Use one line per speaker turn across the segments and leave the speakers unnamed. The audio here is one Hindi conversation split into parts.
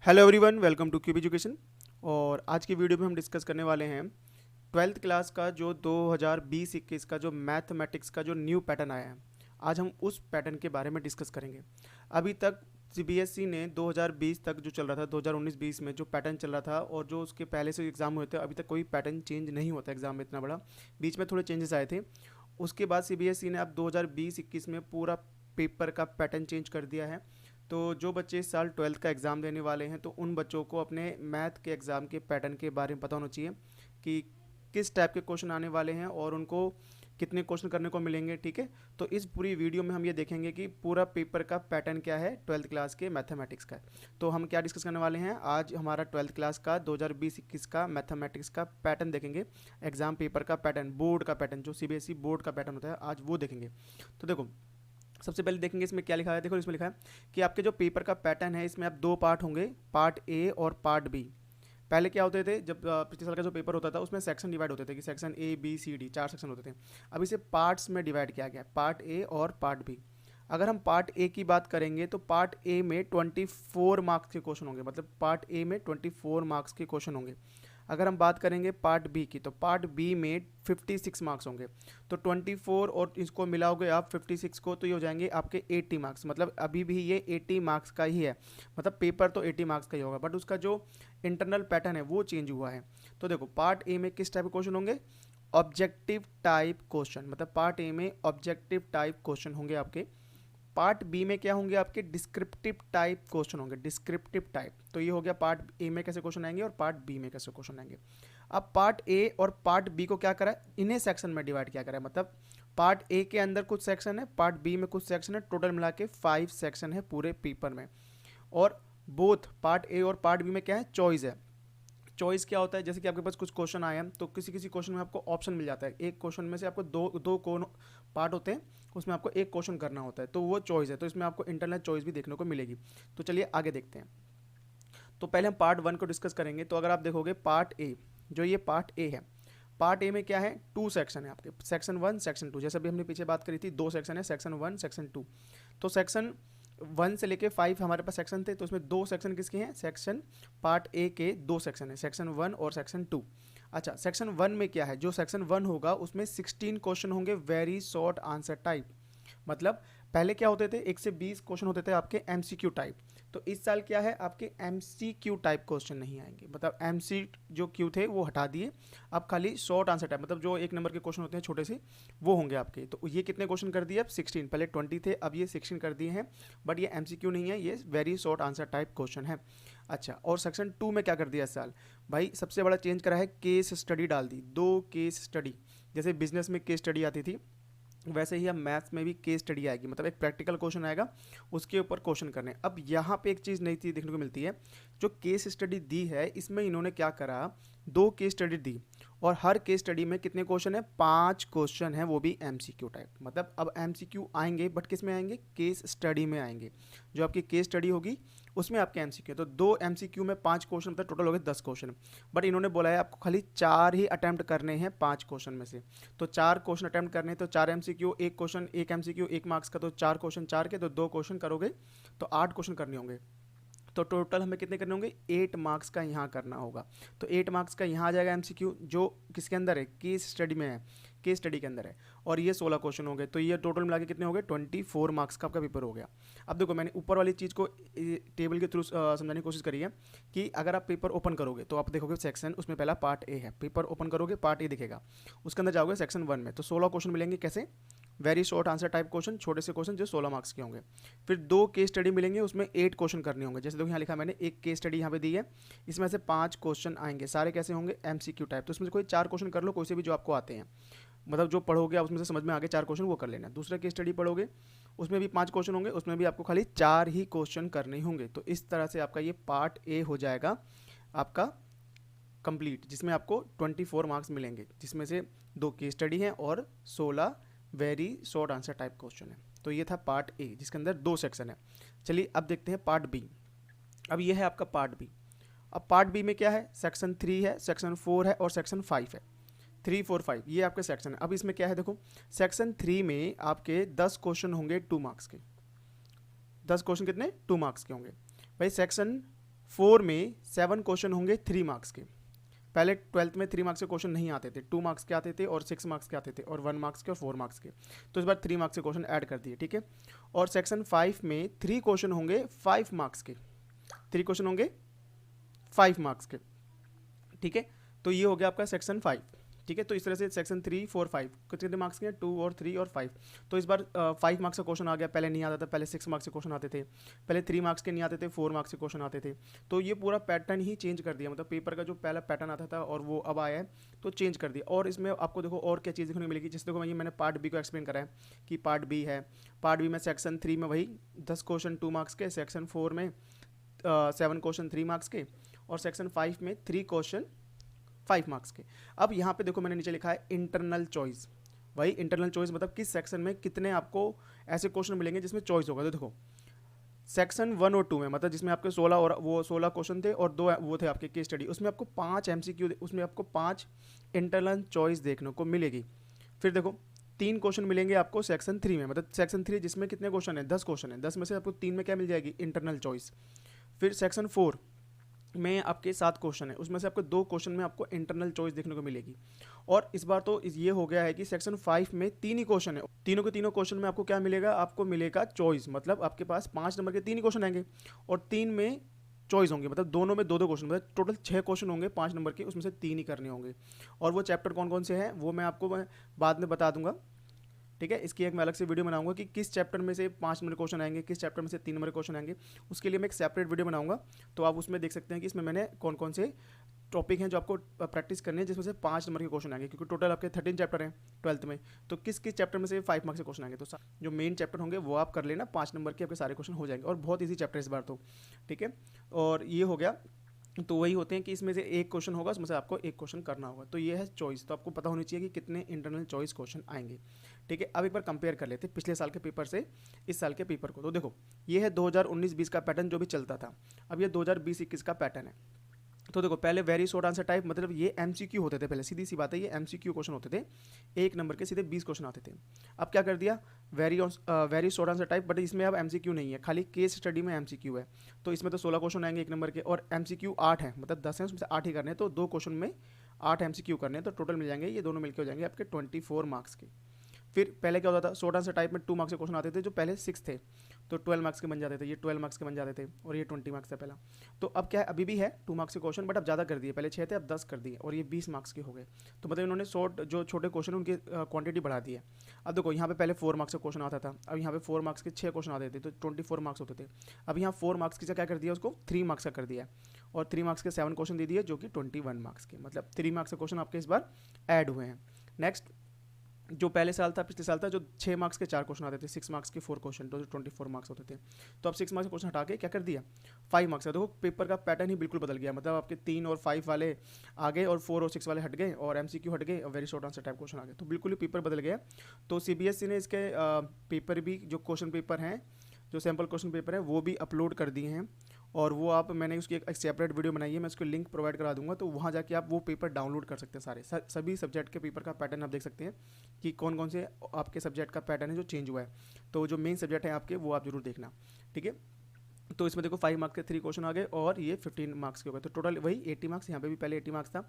Hello everyone, welcome two cube education. और आज की वीडियो में हम डिस्कस करने वाले हैं ट्वेल्थ क्लास का जो 2020-21 का जो मैथमेटिक्स का जो न्यू पैटर्न आया है। आज हम उस पैटर्न के बारे में डिस्कस करेंगे। अभी तक सीबीएसई ने 2020 तक जो चल रहा था, 2019-20 में जो पैटर्न चल रहा था और जो उसके पहले से एग्ज़ाम हुए थे, अभी तक कोई पैटर्न चेंज नहीं होता एग्ज़ाम में इतना बड़ा। बीच में थोड़े चेंजेस आए थे। उसके बाद सीबीएसई ने अब 2020-21 में पूरा पेपर का पैटर्न चेंज कर दिया है। तो जो बच्चे इस साल ट्वेल्थ का एग्ज़ाम देने वाले हैं, तो उन बच्चों को अपने मैथ के एग्ज़ाम के पैटर्न के बारे में पता होना चाहिए कि किस टाइप के क्वेश्चन आने वाले हैं और उनको कितने क्वेश्चन करने को मिलेंगे। ठीक है, तो इस पूरी वीडियो में हम ये देखेंगे कि पूरा पेपर का पैटर्न क्या है ट्वेल्थ क्लास के मैथमेटिक्स का। तो हम क्या डिस्कस करने वाले हैं आज, हमारा ट्वेल्थ क्लास का 2020-21 का मैथमेटिक्स का पैटर्न देखेंगे। एग्ज़ाम पेपर का पैटर्न, बोर्ड का पैटर्न, जो सीबीएसई बोर्ड का पैटर्न होता है, आज वो देखेंगे। तो देखो, सबसे पहले देखेंगे इसमें क्या लिखा है। देखो, इसमें लिखा है कि आपके जो पेपर का पैटर्न है, इसमें आप दो पार्ट होंगे, पार्ट ए और पार्ट बी। पहले क्या होते थे, जब पिछले साल का जो पेपर होता था उसमें सेक्शन डिवाइड होते थे कि section A B C D, 4 section होते थे। अब इसे पार्ट्स में डिवाइड किया गया, पार्ट ए और पार्ट बी। अगर हम पार्ट ए की बात करेंगे तो पार्ट ए में 24 मार्क्स के क्वेश्चन होंगे, मतलब पार्ट ए में 24 मार्क्स के क्वेश्चन होंगे। अगर हम बात करेंगे पार्ट बी की, तो पार्ट बी में 56 मार्क्स होंगे। तो 24 और इसको मिलाओगे आप 56 को, तो ये हो जाएंगे आपके 80 मार्क्स। मतलब अभी भी ये 80 मार्क्स का ही है, मतलब पेपर तो 80 मार्क्स का ही होगा, बट उसका जो इंटरनल पैटर्न है वो चेंज हुआ है। तो देखो, पार्ट ए में किस टाइप के क्वेश्चन होंगे, ऑब्जेक्टिव टाइप क्वेश्चन, मतलब पार्ट ए में ऑब्जेक्टिव टाइप क्वेश्चन होंगे आपके। पार्ट बी में क्या होंगे आपके, डिस्क्रिप्टिव टाइप क्वेश्चन होंगे, डिस्क्रिप्टिव टाइप। तो ये हो गया पार्ट ए में कैसे क्वेश्चन आएंगे और पार्ट बी में कैसे क्वेश्चन आएंगे। अब पार्ट ए और पार्ट बी को क्या करा है, इन्हें सेक्शन में डिवाइड किया करा है। मतलब पार्ट ए के अंदर कुछ सेक्शन है, पार्ट बी में कुछ सेक्शन है, टोटल मिला के 5 सेक्शन है पूरे पेपर में। और बोथ पार्ट ए और पार्ट बी में क्या है, चॉइस है। चॉइस क्या होता है, जैसे कि आपके पास कुछ क्वेश्चन आए हैं, तो किसी किसी क्वेश्चन में आपको ऑप्शन मिल जाता है। एक क्वेश्चन में से आपको दो दो कौन पार्ट होते हैं, उसमें आपको एक क्वेश्चन करना होता है, तो वो चॉइस है। तो इसमें आपको इंटरनल चॉइस भी देखने को मिलेगी। तो चलिए आगे देखते हैं। तो पहले हम पार्ट 1 को डिस्कस करेंगे। तो अगर आप देखोगे पार्ट ए, जो ये पार्ट ए है, पार्ट ए में क्या है, 2 सेक्शन है आपके, सेक्शन 1 सेक्शन 2। जैसे भी हमने पीछे बात करी थी, 2 सेक्शन है, सेक्शन 1 सेक्शन 2। तो सेक्शन 1 से लेके 5 हमारे पास सेक्शन थे, तो उसमें 2 सेक्शन किसके हैं, सेक्शन पार्ट ए के 2 सेक्शन है, सेक्शन 1 और सेक्शन 2। अच्छा, सेक्शन 1 में क्या है, जो सेक्शन 1 होगा उसमें 16 क्वेश्चन होंगे वेरी शॉर्ट आंसर टाइप। मतलब पहले क्या होते थे, 1 से 20 क्वेश्चन होते थे आपके एमसीक्यू टाइप। तो इस साल क्या है, आपके एमसीक्यू टाइप क्वेश्चन नहीं आएंगे, मतलब एमसी जो क्यू थे वो हटा दिए। अब खाली शॉर्ट आंसर टाइप, मतलब जो 1 नंबर के क्वेश्चन होते हैं छोटे से, वो होंगे आपके। तो ये कितने क्वेश्चन कर दिए अब, 16। पहले 20 थे, अब ये 16 कर दिए हैं। बट ये एमसीक्यू नहीं है, ये very short answer type question है। अच्छा, और सेक्शन 2 में क्या कर दिया इस साल, भाई सबसे बड़ा चेंज करा है, केस स्टडी डाल दी, 2 केस स्टडी। जैसे बिजनेस में केस स्टडी आती थी, वैसे ही अब मैथ्स में भी केस स्टडी आएगी, मतलब एक प्रैक्टिकल क्वेश्चन आएगा, उसके ऊपर क्वेश्चन करने। अब यहाँ पे एक चीज़ नई चीज़ देखने को मिलती है, जो केस स्टडी दी है इसमें इन्होंने क्या करा, 2 केस स्टडी दी और हर केस स्टडी में कितने क्वेश्चन है, 5 क्वेश्चन है, वो भी एमसीक्यू टाइप। मतलब अब एमसीक्यू आएंगे, बट किस में आएंगे, केस स्टडी में आएंगे। जो आपकी केस स्टडी होगी उसमें आपके एमसीक्यू, तो 2 एमसीक्यू में 5 क्वेश्चन, मतलब टोटल हो गए 10 क्वेश्चन। बट इन्होंने बोला है आपको खाली 4 ही अटैम्प्ट करने हैं 5 क्वेश्चन में से। तो 4 क्वेश्चन अटैम्प्ट करने हैं, तो 4 एमसीक्यू, एक क्वेश्चन, एक एमसीक्यू 1 मार्क्स का, तो 4 क्वेश्चन 4 के, तो 2 क्वेश्चन करोगे तो 8 क्वेश्चन करने होंगे। तो टोटल हमें कितने करने होंगे, 8 मार्क्स का यहाँ करना होगा। तो 8 मार्क्स का यहाँ आ जाएगा एमसीक्यू, जो किसके अंदर है, केस स्टडी में है, केस स्टडी के अंदर है। और ये 16 क्वेश्चन हो गए, तो ये टोटल मिला के कितने हो गए, 24 मार्क्स का आपका पेपर हो गया। अब देखो, मैंने ऊपर वाली चीज़ को टेबल के थ्रू समझाने की कोशिश करी है कि अगर आप पेपर ओपन करोगे तो आप देखोगे सेक्शन, उसमें पहला पार्ट ए है, पेपर ओपन करोगे पार्ट ए दिखेगा, उसके अंदर जाओगे सेक्शन 1 में, तो 16 क्वेश्चन मिलेंगे। कैसे, very short answer type question, छोटे से क्वेश्चन जो 16 मार्क्स के होंगे। फिर 2 केस स्टडी मिलेंगे, उसमें 8 क्वेश्चन करने होंगे। जैसे देखो यहाँ लिखा मैंने, एक केस स्टडी यहाँ पे दी है, इसमें से 5 क्वेश्चन आएंगे, सारे कैसे होंगे, एमसीक्यू टाइप। तो उसमें से कोई 4 क्वेश्चन कर लो, कोई से भी जो आपको आते हैं, मतलब जो पढ़ोगे आप उसमें से समझ में आगे 4 क्वेश्चन वो कर लेना। दूसरा केस स्टडी पढ़ोगे, उसमें भी 5 क्वेश्चन होंगे, उसमें भी आपको खाली 4 ही क्वेश्चन करने होंगे। तो इस तरह से आपका ये पार्ट ए हो जाएगा आपका कंप्लीट, जिसमें आपको 24 मार्क्स मिलेंगे, जिसमें से 2 केस स्टडी हैं और 16 very short answer type question है। तो ये था पार्ट ए, जिसके अंदर 2 सेक्शन है। चलिए अब देखते हैं पार्ट बी। अब ये है आपका पार्ट बी। अब पार्ट बी में क्या है, सेक्शन 3 है, सेक्शन 4 है और सेक्शन 5 है। 3, 4, 5 ये आपके सेक्शन है। अब इसमें क्या है, देखो सेक्शन 3 में आपके 10 क्वेश्चन होंगे 2 मार्क्स के। 10 क्वेश्चन कितने, 2 मार्क्स के होंगे। भाई सेक्शन 4 में 7 क्वेश्चन होंगे 3 मार्क्स के। पहले 12th में 3 मार्क्स के क्वेश्चन नहीं आते थे, 2 मार्क्स के आते थे और 6 मार्क्स के आते थे और 1 मार्क्स के और 4 मार्क्स के। तो इस बार 3 मार्क्स के क्वेश्चन ऐड कर दिए, ठीक है। और सेक्शन 5 में 3 क्वेश्चन होंगे 5 मार्क्स के, 3 क्वेश्चन होंगे 5 मार्क्स के, ठीक है। तो ये हो गया आपका सेक्शन 5, ठीक है। तो इस तरह से सेक्शन 3, 4, 5 कितने मार्क्स के हैं, 2 और 3 और 5। तो इस बार 5 मार्क्स का क्वेश्चन आ गया, पहले नहीं आता था, पहले 6 मार्क्स के क्वेश्चन आते थे, पहले 3 मार्क्स के नहीं आते थे, 4 मार्क्स के क्वेश्चन आते थे। तो ये पूरा पैटर्न ही चेंज कर दिया, मतलब पेपर का जो पहला पैटर्न आता था और वो अब आया है तो चेंज कर दिया। और इसमें आपको देखो और क्या चीज़ देखने को मिलेगी, जैसे देखो मैंने पार्ट बी को एक्सप्लेन करा है कि पार्ट बी है, पार्ट बी में सेक्शन 3 में वही 10 क्वेश्चन 2 मार्क्स के, सेक्शन 4 में 7 क्वेश्चन 3 मार्क्स के और सेक्शन 5 में 3 क्वेश्चन 5 मार्क्स के। अब यहाँ पे देखो मैंने नीचे लिखा है इंटरनल चॉइस। भाई इंटरनल चॉइस मतलब किस सेक्शन में कितने आपको ऐसे क्वेश्चन मिलेंगे जिसमें चॉइस होगा। तो देखो सेक्शन 1 और 2 में, मतलब जिसमें आपके 16 और वो 16 क्वेश्चन थे और 2 वो थे आपके केस स्टडी, उसमें आपको 5 MCQ, उसमें आपको 5 इंटरनल चॉइस देखने को मिलेगी। फिर देखो 3 क्वेश्चन मिलेंगे आपको सेक्शन 3 में, मतलब सेक्शन 3 जिसमें कितने क्वेश्चन है, 10 क्वेश्चन है, 10 में से आपको 3 में क्या मिल जाएगी, इंटरनल चॉइस। फिर सेक्शन 4 में आपके 7 क्वेश्चन है, उसमें से आपको 2 क्वेश्चन में आपको इंटरनल चॉइस देखने को मिलेगी। और इस बार तो ये हो गया है कि सेक्शन 5 में 3 ही क्वेश्चन है, तीनों के तीनों क्वेश्चन में आपको क्या मिलेगा, आपको मिलेगा चॉइस। मतलब आपके पास 5 नंबर के 3 ही क्वेश्चन आएंगे और 3 में चॉइस होंगे, मतलब दोनों में 2-2 क्वेश्चन, मतलब टोटल 6 क्वेश्चन होंगे 5 नंबर के, उसमें से 3 ही करने होंगे। और वो चैप्टर कौन कौन से हैं वो मैं आपको बाद में बता दूंगा, ठीक है। इसकी एक मैं अलग से वीडियो बनाऊंगा कि किस चैप्टर में से 5 नंबर क्वेश्चन आएंगे, किस चैप्टर में से 3 नंबर क्वेश्चन आएंगे, उसके लिए मैं एक सेपरेट वीडियो बनाऊंगा। तो आप उसमें देख सकते हैं कि इसमें मैंने कौन कौन से टॉपिक हैं जो आपको प्रैक्टिस करने हैं, जिसमें से 5 नंबर के क्वेश्चन आएंगे, क्योंकि टोटल आपके 13 चैप्टर हैं 12th में। तो किस किस चैप्टर में से 5 मार्क्स के क्वेश्चन आएंगे, तो जो मेन चैप्टर होंगे वो आप कर लेना, 5 नंबर के आपके सारे क्वेश्चन हो जाएंगे और बहुत ईजी चैप्टर इस बार तो, ठीक है। और ये हो गया, तो वही होते हैं कि इसमें से एक क्वेश्चन होगा, उसमें से आपको एक क्वेश्चन करना होगा। तो ये है चॉइस, तो आपको पता होनी चाहिए कि कितने इंटरनल चॉइस क्वेश्चन आएंगे, ठीक है। अब एक बार कंपेयर कर लेते हैं पिछले साल के पेपर से इस साल के पेपर को। तो देखो ये है 2019-20 का पैटर्न जो भी चलता था, अब ये 2020-21 का पैटर्न है। तो देखो पहले वेरी शॉर्ट आंसर टाइप, मतलब ये MCQ होते थे पहले, सीधी सी बात है, ये MCQ क्वेश्चन होते थे, 1 नंबर के सीधे 20 क्वेश्चन आते थे। अब क्या कर दिया, very short answer type, but इसमें अब MCQ नहीं है, खाली केस स्टडी में MCQ है। तो इसमें तो 16 क्वेश्चन आएंगे 1 नंबर के और MCQ 8 है, मतलब 10 है उसमें से 8 ही करने हैं, तो 2 क्वेश्चन में 8 MCQ करने हैं, तो टोटल मिल जाएंगे, ये दोनों मिलकर हो जाएंगे आपके 24 मार्क्स के। फिर पहले क्या होता था, शॉर्ट आंसर टाइप में 2 मार्क्स के क्वेश्चन आते थे जो पहले 6 थे, तो 12 मार्क्स के बन जाते थे, ये 12 मार्क्स के बन जाते थे और ये 20 मार्क्स था पहला। तो अब क्या है, अभी भी है 2 मार्क्स के क्वेश्चन, बट अब ज़्यादा कर दिए, पहले 6 थे अब 10 कर दिए और ये 20 मार्क्स के हो गए। तो मतलब इन्होंने शॉर्ट जो छोटे क्वेश्चन उनकी क्वांटिटी बढ़ा दी है। अब देखो यहाँ पे पहले 4 मार्क्स का क्वेश्चन आता था, अब यहाँ पे 4 मार्क्स के 6 क्वेश्चन आते थे, तो 24 मार्क्स होते थे। अब यहाँ 4 मार्क्स की क्या कर दिया, उसको 3 मार्क्स का कर दिया और 3 मार्क्स के 7 क्वेश्चन दे दिए जो कि 21 मार्क्स के, मतलब 3 मार्क्स के क्वेश्चन आपके इस बार ऐड हुए हैं। नेक्स्ट जो पहले साल था, पिछले साल था, जो 6 मार्क्स के 4 क्वेश्चन आते थे, 6 मार्क्स के 4 क्वेश्चन, तो 24 मार्क्स होते थे। तो अब 6 मार्क्स के क्वेश्चन हटा के क्या कर दिया, 5 मार्क्स का। देखो पेपर का पैटर्न ही बिल्कुल बदल गया, मतलब आपके 3 और 5 वाले आ गए और 4 और 6 वाले हट गए और MCQ हट गए और very short answer type question आ गए, तो बिल्कुल ही पेपर बदल गया। तो CBSE ने इसके पेपर भी, जो क्वेश्चन पेपर हैं, जो सैम्पल क्वेश्चन पेपर है वो भी अपलोड कर दिए हैं और वो आप, मैंने उसकी एक सेपरेट वीडियो बनाई है, मैं उसको लिंक प्रोवाइड करा दूंगा, तो वहाँ जाके आप वो पेपर डाउनलोड कर सकते हैं। सभी सब्जेक्ट के पेपर का पैटर्न आप देख सकते हैं कि कौन कौन से आपके सब्जेक्ट का पैटर्न है जो चेंज हुआ है। तो जो मेन सब्जेक्ट है आपके वो आप जरूर देखना, ठीक है। तो इसमें देखो 5 मार्क्स के 3 क्वेश्चन आ गए और ये 15 मार्क्स के हो गए, तो टोटल वही 80 मार्क्स। यहाँ पे भी पहले 80 मार्क्स था,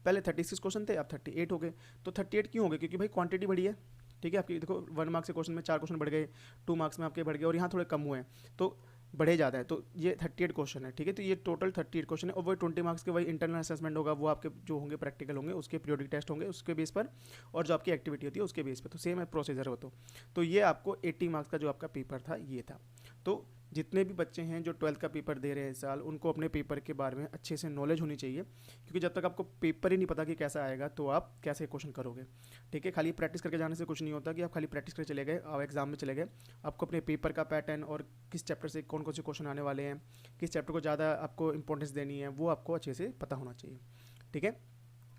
पहले 36 क्वेश्चन थे, अब 38 हो गए। तो 38 क्यों हो गए, क्योंकि भाई क्वांटिटी बढ़ी है, ठीक है। आपकी देखो 1 मार्क्स के क्वेश्चन में 4 क्वेश्चन बढ़ गए, 2 मार्क्स में आपके बढ़ गए और यहाँ थोड़े कम हुए हैं, तो बढ़े ज़्यादा है। तो ये 38 क्वेश्चन है, ठीक है। तो ये टोटल 38 क्वेश्चन है और वही 20 मार्क्स के वही इंटरनल असेसमेंट होगा, वो आपके जो होंगे प्रैक्टिकल होंगे, उसके पीरियोडिक टेस्ट होंगे उसके बेस पर, और जो आपकी एक्टिविटी होती है उसके बेस पर, तो सेम है प्रोसीजर हो। तो ये आपको 80 मार्क्स का जो आपका पेपर था ये था। तो जितने भी बच्चे हैं जो 12th का पेपर दे रहे हैं इस साल, उनको अपने पेपर के बारे में अच्छे से नॉलेज होनी चाहिए, क्योंकि जब तक आपको पेपर ही नहीं पता कि कैसा आएगा तो आप कैसे क्वेश्चन करोगे, ठीक है। खाली प्रैक्टिस करके जाने से कुछ नहीं होता कि आप खाली प्रैक्टिस करके चले गए और एग्जाम में चले गए। आपको अपने पेपर का पैटर्न और किस चैप्टर से कौन कौन से क्वेश्चन आने वाले हैं, किस चैप्टर को ज़्यादा आपको इंपॉर्टेंस देनी है, वो आपको अच्छे से पता होना चाहिए, ठीक है।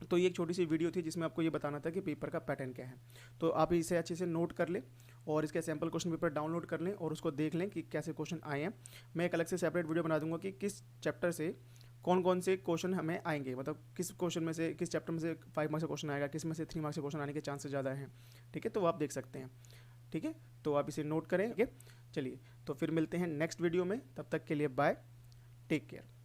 तो ये एक छोटी सी वीडियो थी जिसमें आपको ये बताना था कि पेपर का पैटर्न क्या है। तो आप इसे अच्छे से नोट कर लें और इसके सैम्पल क्वेश्चन पेपर डाउनलोड कर लें और उसको देख लें कि कैसे क्वेश्चन आए हैं। मैं एक अलग से सेपरेट वीडियो बना दूंगा कि किस चैप्टर से कौन कौन से क्वेश्चन हमें आएंगे, मतलब किस क्वेश्चन में से, किस चैप्टर में से 5 मार्क्स का क्वेश्चन आएगा, किस में से 3 मार्क्स का क्वेश्चन आने के चांसेस ज़्यादा हैं, ठीक है। तो आप देख सकते हैं, ठीक है। तो आप इसे नोट करें, ठीक है। चलिए तो फिर मिलते हैं नेक्स्ट वीडियो में, तब तक के लिए बाय, टेक केयर।